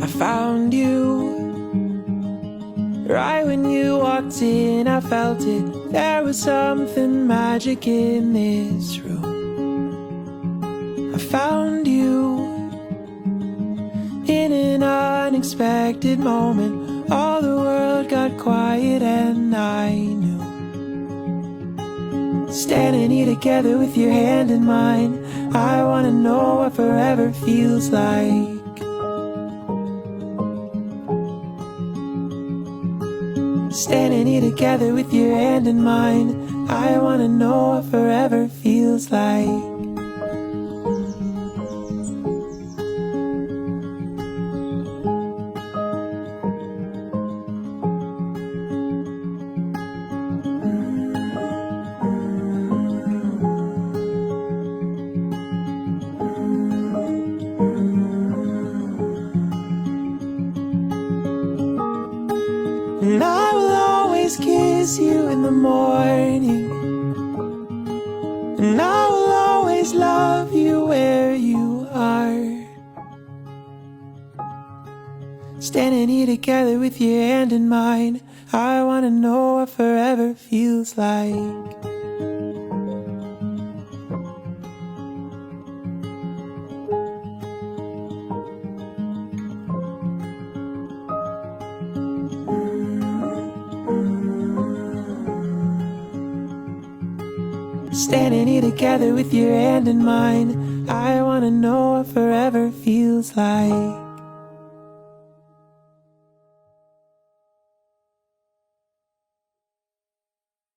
I found you. Right when you walked in, I felt it. There was something magic in this room. I found you in an unexpected moment. All the world got quiet and I knew. Standing here together with your hand in mine, I wanna know what forever feels like. Standing here together with your hand in mine, I wanna know what forever feels like. And I will always kiss you in the morning, and I will always love you where you are. Standing here together with your hand in mine, I wanna know what forever feels like. Standing here together with your hand in mine, I wanna know what forever feels like.